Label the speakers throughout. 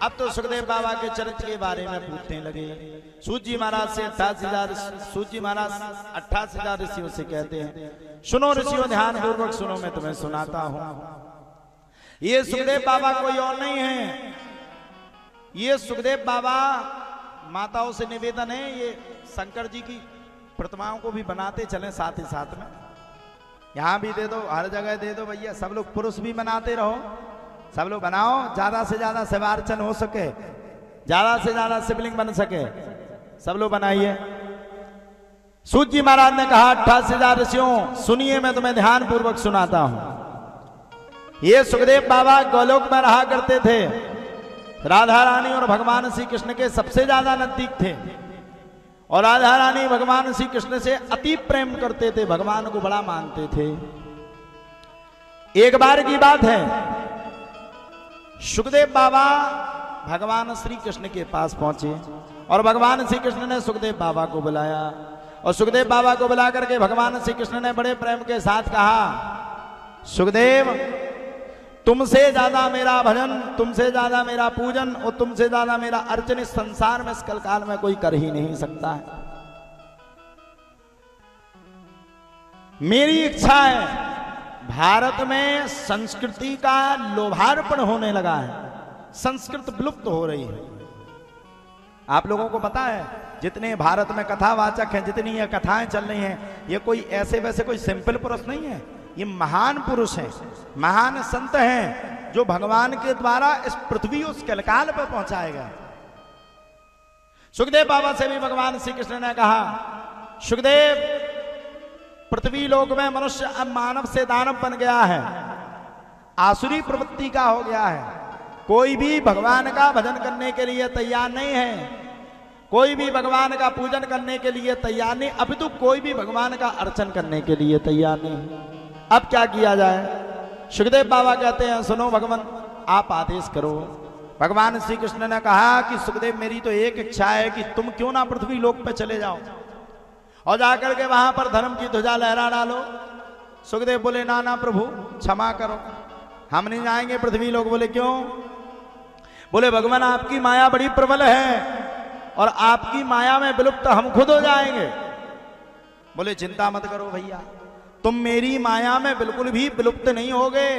Speaker 1: अब तो सुखदेव बाबा के चरित्र के बारे में पूछने लगे। सूत जी महाराज से 88,000 सूत जी महाराज 88,000 ऋषियों से कहते हैं, सुनो ऋषियों, ध्यान पूर्वक सुनो, मैं तुम्हें सुनाता हूं। ये सुखदेव बाबा कोई और नहीं है, ये सुखदेव बाबा, माताओं से निवेदन है, ये शंकर जी की प्रतिमाओं को भी बनाते चले साथ ही साथ में। यहां भी दे दो, हर जगह दे दो भैया, सब लोग पुरुष भी बनाते रहो, सब लोग बनाओ, ज्यादा से ज्यादा शिवार्चन हो सके, ज्यादा से ज्यादा शिवलिंग बन सके, सब लोग बनाइए। सूत जी महाराज ने कहा, 88,000 ऋषियों सुनिए, मैं तुम्हें ध्यान पूर्वक सुनाता हूं। ये सुखदेव बाबा गोलोक में रहा करते थे, राधा रानी और भगवान श्री कृष्ण के सबसे ज्यादा नजदीक थे, और राधा रानी भगवान श्री कृष्ण से अति प्रेम करते थे, भगवान को बड़ा मानते थे। एक बार की बात है, सुखदेव बाबा भगवान श्री कृष्ण के पास पहुंचे और भगवान श्री कृष्ण ने सुखदेव बाबा को बुलाया, और सुखदेव बाबा को बुला करके भगवान श्री कृष्ण ने बड़े प्रेम के साथ कहा, सुखदेव तुमसे ज्यादा मेरा भजन, तुमसे ज्यादा मेरा पूजन और तुमसे ज्यादा मेरा अर्चन इस संसार में इस कलकाल में कोई कर ही नहीं सकता है। मेरी इच्छा है, भारत में संस्कृति का लोभार्पण होने लगा है, संस्कृत विलुप्त हो रही है। आप लोगों को पता है, जितने भारत में कथावाचक हैं, जितनी ये कथाएं चल रही हैं, ये कोई ऐसे वैसे कोई सिंपल पुरुष नहीं है, ये महान पुरुष हैं, महान संत हैं, जो भगवान के द्वारा इस पृथ्वी उस कलकाल पर पहुंचाए गए। सुखदेव बाबा से भी भगवान श्री कृष्ण ने कहा, सुखदेव पृथ्वी लोक में मनुष्य अब मानव से दानव बन गया है, आसुरी प्रवृत्ति का हो गया है, कोई भी भगवान का भजन करने के लिए तैयार नहीं है, कोई भी भगवान का पूजन करने के लिए तैयार नहीं, अभी तो कोई भी भगवान का अर्चन करने के लिए तैयार नहीं। अब क्या किया जाए? सुखदेव बाबा कहते हैं, सुनो भगवान, आप आदेश करो। भगवान श्री कृष्ण ने कहा कि सुखदेव मेरी तो एक इच्छा है कि तुम क्यों ना पृथ्वी लोक पे चले जाओ और जाकर के वहां पर धर्म की ध्वजा लहरा डालो। सुखदेव बोले, ना ना प्रभु क्षमा करो, हम नहीं जाएंगे पृथ्वी लोक। बोले क्यों? बोले भगवान आपकी माया बड़ी प्रबल है और आपकी माया में विलुप्त हम खुद हो जाएंगे। बोले चिंता मत करो भैया, तुम मेरी माया में बिल्कुल भी विलुप्त नहीं होगे,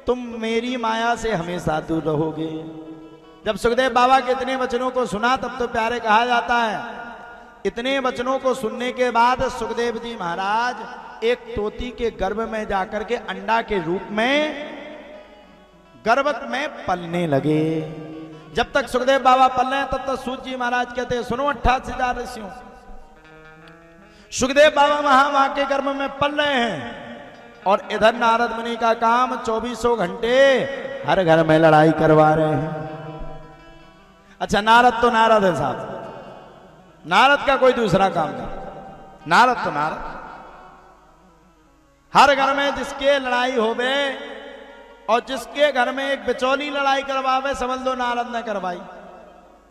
Speaker 1: तुम मेरी माया से हमेशा दूर रहोगे। जब सुखदेव बाबा के इतने वचनों को सुना, तब तो प्यारे कहा जाता है, इतने वचनों को सुनने के बाद सुखदेव जी महाराज एक तोती के गर्भ में जाकर के अंडा के रूप में गर्भवत में पलने लगे। जब तक सुखदेव बाबा पल रहे हैं, तब तक सूत जी महाराज कहते हैं, सुनो 88,000 ऋषियों, सुखदेव बाबा वहां के गर्भ में पल रहे हैं और इधर नारद मुनि का काम 24 घंटे हर घर में लड़ाई करवा रहे हैं। अच्छा, नारद तो नारद है साहब, नारद का कोई दूसरा काम नहीं, नारद तो नारद, हर घर में जिसके लड़ाई होवे और जिसके घर में एक बिचौली लड़ाई करवावे, समझ लो नारद ने करवाई।